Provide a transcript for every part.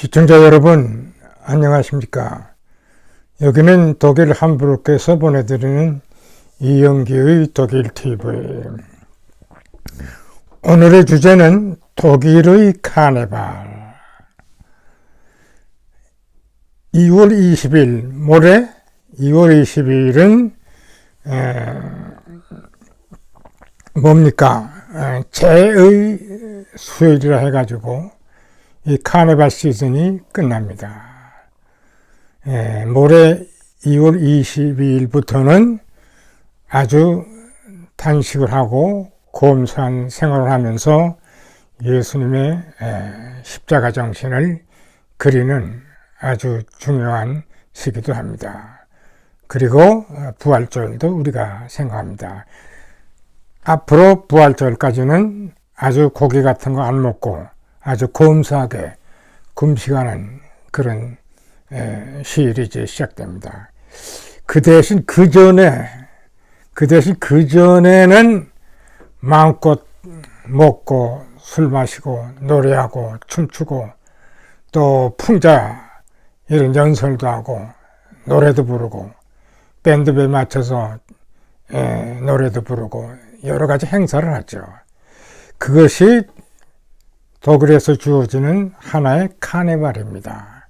시청자 여러분, 안녕하십니까? 여기는 독일 함부르크에서 보내드리는 이영기의 독일TV. 오늘의 주제는 독일의 카네발. 2월 20일, 모레 2월 20일은 뭡니까? 제의 수요일이라 해가지고 이 카네발 시즌이 끝납니다. 모레 2월 22일부터는 아주 단식을 하고 곰산 생활을 하면서 예수님의 십자가 정신을 그리는 아주 중요한 시기도 합니다. 그리고 부활절도 우리가 생각합니다. 앞으로 부활절까지는 아주 고기 같은 거 안 먹고 아주 검소하게 금식하는 그런 시일이 이제 시작됩니다. 그 대신 그 전에는 마음껏 먹고 술 마시고 노래하고 춤추고 또 풍자 이런 연설도 하고 노래도 부르고 밴드에 맞춰서 노래도 부르고 여러 가지 행사를 하죠. 그것이 독일에서 주어지는 하나의 카네발입니다.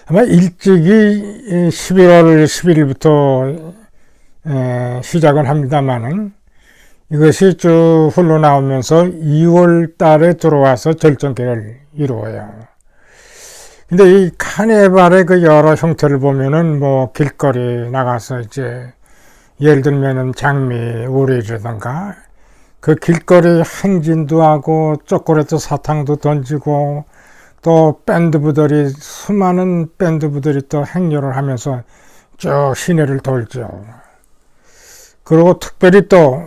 아마 일찍이 11월 11일부터 시작을 합니다만은 이것이 쭉 흘러나오면서 2월 달에 들어와서 절정기를 이루어요. 근데 이 카네발의 그 여러 형태를 보면은 뭐 길거리 나가서 이제 예를 들면은 장미 우레이라든가 그 길거리 행진도 하고 초콜릿 사탕도 던지고 또 밴드부들이 수많은 밴드부들이 또 행렬을 하면서 쭉 시내를 돌죠. 그리고 특별히 또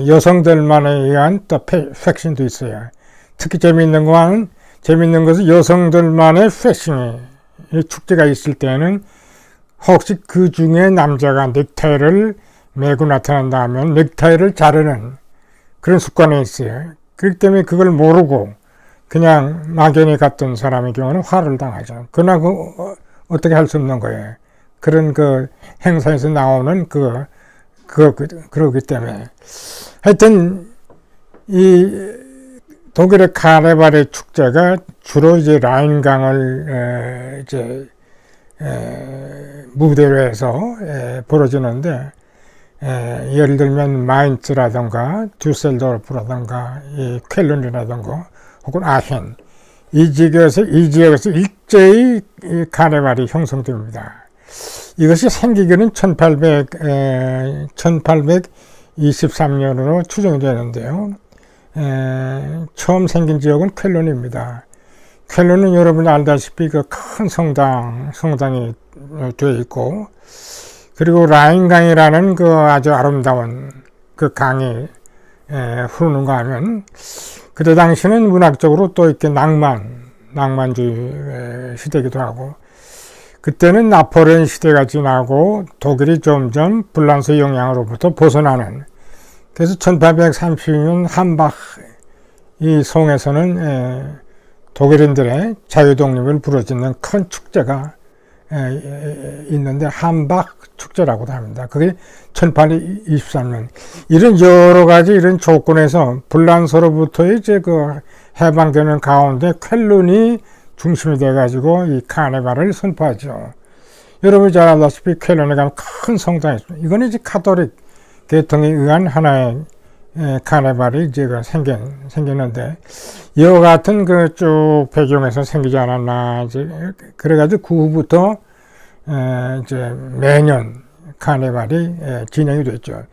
여성들만에 의한 또 패션도 있어요. 특히 재미있는 것은 여성들만의 패션이 축제가 있을 때는 혹시 그 중에 남자가 넥타이를 메고 나타난다 하면 넥타이를 자르는 그런 습관이 있어요. 그렇기 때문에 그걸 모르고 그냥 막연히 갔던 사람의 경우는 화를 당하죠. 그러나 어떻게 할 수 없는 거예요. 그런 그 행사에서 나오는 그러기 때문에. 하여튼, 이 독일의 카네발의 축제가 주로 이제 라인강을 무대로 해서 벌어지는데, 예를 들면 마인츠라든가 듀셀도르프라든가 이 쾰른이라든가 혹은 아헨 이 지역에서 일제히 이 카네발이 형성됩니다. 이것이 생기기는 1823년으로 추정이 되는데요. 처음 생긴 지역은 쾰른입니다. 쾰른은 여러분이 알다시피 그 큰 성당이 되어 있고 그리고 라인강이라는 그 아주 아름다운 그 강이 흐르는가 하면 그때 당시는 문학적으로 또 이렇게 낭만주의 시대이기도 하고 그때는 나폴레옹 시대가 지나고 독일이 점점 불란서 영향으로부터 벗어나는 그래서 1830년 함박 이 성에서는 독일인들의 자유독립을 부르짖는 큰 축제가 있는데 함박 축제라고도 합니다. 그게 1823년. 이런 여러 가지 이런 조건에서 불란서로부터 이제 그 해방되는 가운데 쾰른이 중심이 돼가지고 이 카네발을 선포하죠. 여러분이 잘 알다시피 쾰른에 가면 큰 성당이 있습니다. 이거는 이제 카톨릭 계통에 의한 하나의 카네발이 이제 생겼는데 이와 같은 그 쭉 배경에서 생기지 않았나 이제 그래가지고 그 후부터 이제 매년 카네발이 진행이 됐죠.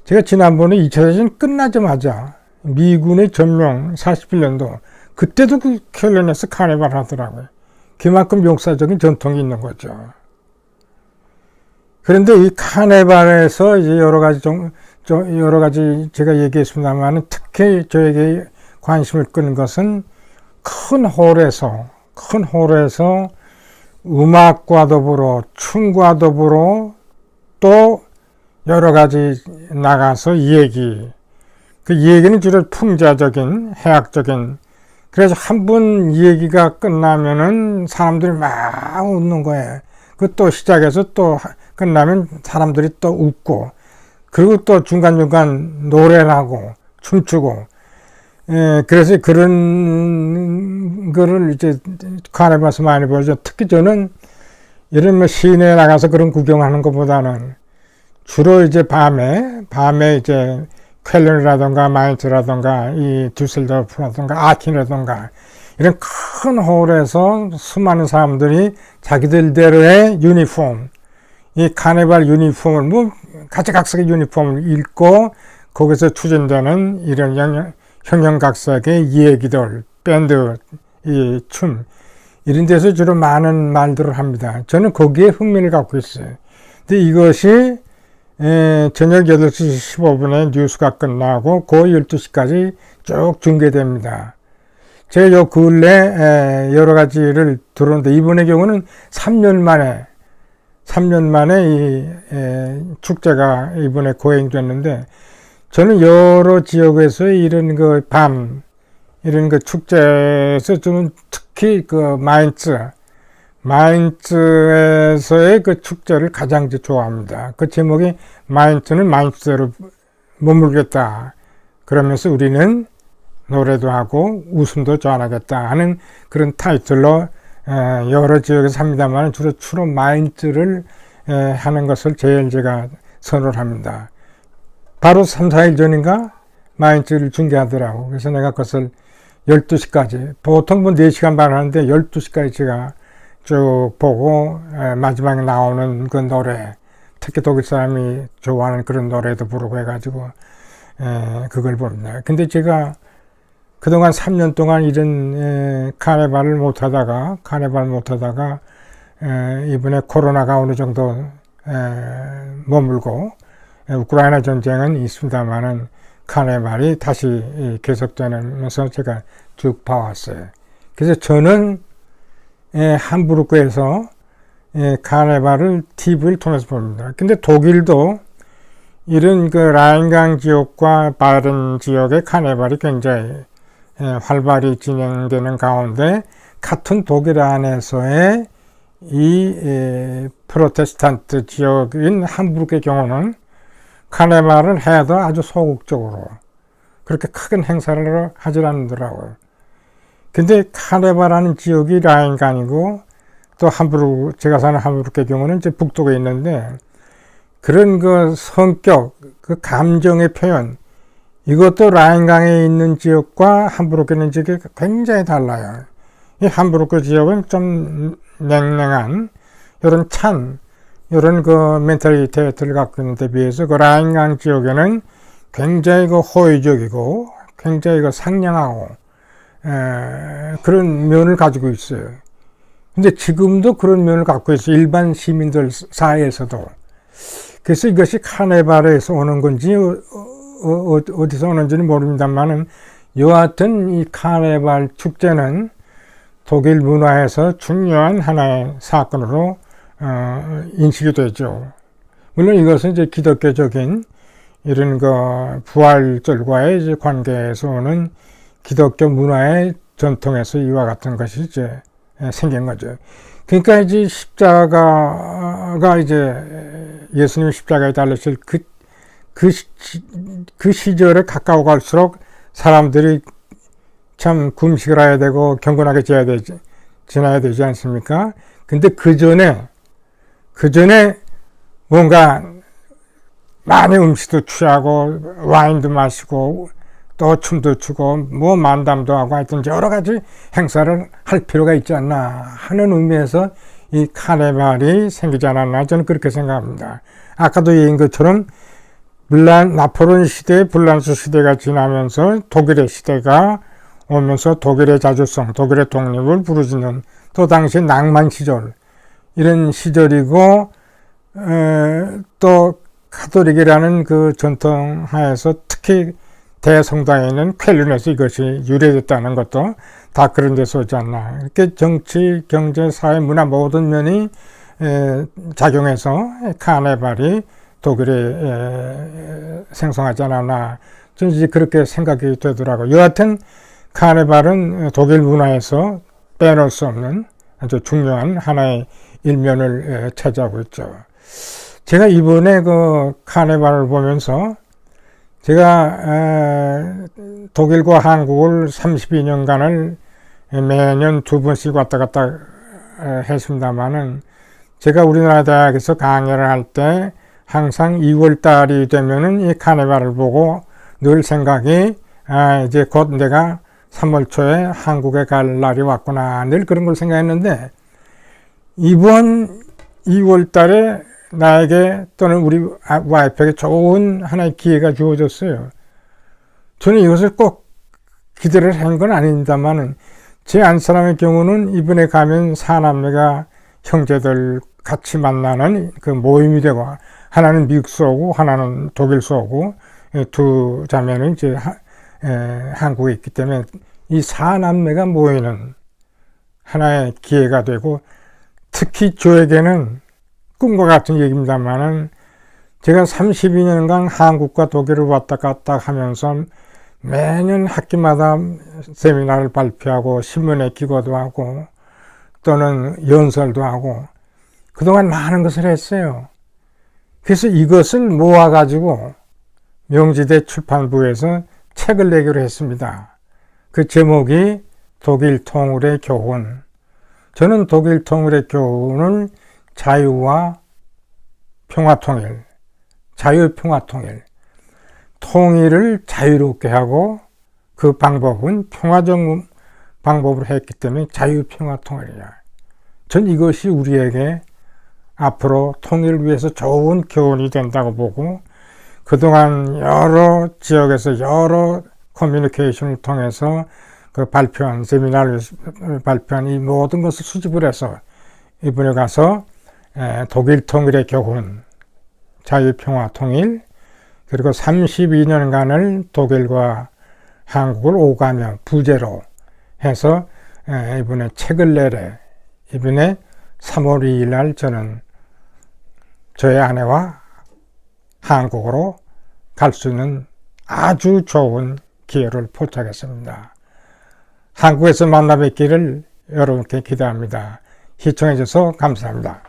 제가 지난번에 2차 대전 끝나자마자 미군의 점령 41년도 그때도 그 쾰른에서 카네발 하더라고요. 그만큼 역사적인 전통이 있는 거죠. 그런데 이 카네발에서 이제 여러 가지 제가 얘기했습니다만 특히 저에게 관심을 끄는 것은 큰 홀에서 음악과 더불어 춤과 더불어 또 여러 가지 나가서 그 얘기는 주로 풍자적인 해학적인 그래서 한 번 얘기가 끝나면은 사람들이 막 웃는 거예요. 그 또 시작해서 또 끝나면 사람들이 또 웃고, 그리고 또 중간중간 노래를 하고, 춤추고, 그래서 그런 거를 이제 카네발에서 많이 보죠. 특히 저는 이런 뭐 시내에 나가서 그런 구경하는 것보다는 주로 이제 밤에 이제 쾰른이라던가 마인츠라던가 이 düsseldorf라던가 아킨이라던가 이런 큰 홀에서 수많은 사람들이 자기들대로의 유니폼, 이 카네발 유니폼을 뭐 각색의 유니폼을 입고 거기서 추진되는 이런 형형각색의 얘기들, 밴드, 이 춤 이런 데서 주로 많은 말들을 합니다. 저는 거기에 흥미를 갖고 있어요. 근데 이것이 저녁 8시 15분에 뉴스가 끝나고 그 12시까지 쭉 중계됩니다. 제가 요 근래 여러 가지를 들었는데 이번의 경우는 3년 만에 이 축제가 이번에 거행됐는데 저는 여러 지역에서 이런 그 이런 그 축제에서 저는 특히 그 마인츠에서의 그 축제를 가장 좋아합니다. 그 제목이 마인츠는 마인츠대로 머물겠다. 그러면서 우리는 노래도 하고 웃음도 전하겠다 하는 그런 타이틀로 여러 지역에서 합니다만 주로 마인츠를 하는 것을 제일 제가 선호를 합니다. 바로 3, 4일 전인가 마인츠를 중계하더라고. 그래서 내가 그것을 12시까지, 보통 뭐 4시간 반 하는데 12시까지 제가 쭉 보고 마지막에 나오는 그 노래, 특히 독일 사람이 좋아하는 그런 노래도 부르고 해가지고 그걸 봅니다. 근데 제가 그동안 3년 동안 이런 카네발을 못하다가 이번에 코로나가 어느 정도 머물고 우크라이나 전쟁은 있습니다만은 카네발이 다시 계속되면서 제가 쭉 봐왔어요. 그래서 저는 함부르크에서 카네발을 TV를 통해서 봅니다. 근데 독일도 이런 그 라인강 지역과 바이른 지역의 카네발이 굉장히 활발히 진행되는 가운데 같은 독일 안에서의 이 프로테스탄트 지역인 함부르크의 경우는 카네발을 해도 아주 소극적으로 그렇게 큰 행사를 하질 않더라고요. 근데 카네발하는 지역이 라인강이고 또 제가 사는 함부르크의 경우는 이제 북쪽에 있는데 그런 그 성격, 그 감정의 표현 이것도 라인강에 있는 지역과 함부르크에 있는 지역이 굉장히 달라요. 이 함부르크 지역은 좀 냉랭한 이런 그 멘탈리티를 갖고 있는 데 비해서 그 라인강 지역에는 굉장히 그 호의적이고 굉장히 그 상냥하고 그런 면을 가지고 있어요. 근데 지금도 그런 면을 갖고 있어요. 일반 시민들 사이에서도. 그래서 이것이 카네발에서 오는 건지 어디서 오는지는 모릅니다만은 여하튼 이 카네발 축제는 독일 문화에서 중요한 하나의 사건으로 인식이 되죠. 물론 이것은 이제 기독교적인 이런 그 부활절과의 이제 관계에서 오는 기독교 문화의 전통에서 이와 같은 것이 이제 생긴 거죠. 그러니까 이제 십자가가 이제 예수님 십자가에 달리실 그 시절에 가까워 갈수록 사람들이 참 금식을 해야 되고 경건하게 지나야 되지 않습니까? 근데 그 전에 뭔가 많이 음식도 취하고 와인도 마시고 또 춤도 추고 뭐 만담도 하고 하여튼 여러 가지 행사를 할 필요가 있지 않나 하는 의미에서 이 카네발이 생기지 않았나 저는 그렇게 생각합니다. 아까도 얘기한 것처럼 나폴레옹 시대, 불란서 시대가 지나면서 독일의 시대가 오면서 독일의 자주성, 독일의 독립을 부르짖는 또 당시 낭만 시절 이런 시절이고 또 카톨릭이라는 그 전통 하에서 특히 대성당에는 쾰른에서 이것이 유래됐다는 것도 다 그런 데서 오지 않나. 이렇게 정치, 경제, 사회, 문화 모든 면이 작용해서 카네발이 독일에 생성하지 않았나. 저는 이제 그렇게 생각이 되더라고요. 여하튼 카네발은 독일 문화에서 빼놓을 수 없는 아주 중요한 하나의 일면을 차지하고 있죠. 제가 이번에 그 카네발을 보면서 제가 독일과 한국을 32년간을 매년 2번씩 왔다 갔다 했습니다만은 제가 우리나라 대학에서 강연을 할 때 항상 2월 달이 되면은 이 카네발을 보고 늘 생각이 이제 곧 내가 3월 초에 한국에 갈 날이 왔구나, 늘 그런 걸 생각했는데 이번 2월 달에 나에게 또는 우리 와이프에게 좋은 하나의 기회가 주어졌어요. 저는 이것을 꼭 기대를 한 건 아닙니다만은 제 안사람의 경우는 이번에 가면 사남매가 형제들 같이 만나는 그 모임이 되고, 하나는 미국서 오고 하나는 독일서 오고 두 자매는 이제 한국에 있기 때문에 이 사남매가 모이는 하나의 기회가 되고, 특히 저에게는 꿈과 같은 얘기입니다만은 제가 32년간 한국과 독일을 왔다 갔다 하면서 매년 학기마다 세미나를 발표하고 신문에 기고도 하고 또는 연설도 하고 그동안 많은 것을 했어요. 그래서 이것을 모아가지고 명지대 출판부에서 책을 내기로 했습니다. 그 제목이 독일 통일의 교훈. 저는 독일 통일의 교훈을 자유와 평화통일, 자유평화통일, 통일을 자유롭게 하고 그 방법은 평화적 방법으로 했기 때문에 자유평화통일이야. 전 이것이 우리에게 앞으로 통일을 위해서 좋은 교훈이 된다고 보고, 그동안 여러 지역에서 여러 커뮤니케이션을 통해서 그 발표한 세미나를 발표한 이 모든 것을 수집을 해서 이번에 가서 독일 통일의 교훈, 자유평화통일, 그리고 32년간을 독일과 한국을 오가며 부제로 해서 이번에 책을 내래. 이번에 3월 2일 날 저는 저의 아내와 한국으로 갈 수 있는 아주 좋은 기회를 포착했습니다. 한국에서 만나 뵙기를 여러분께 기대합니다. 시청해 주셔서 감사합니다.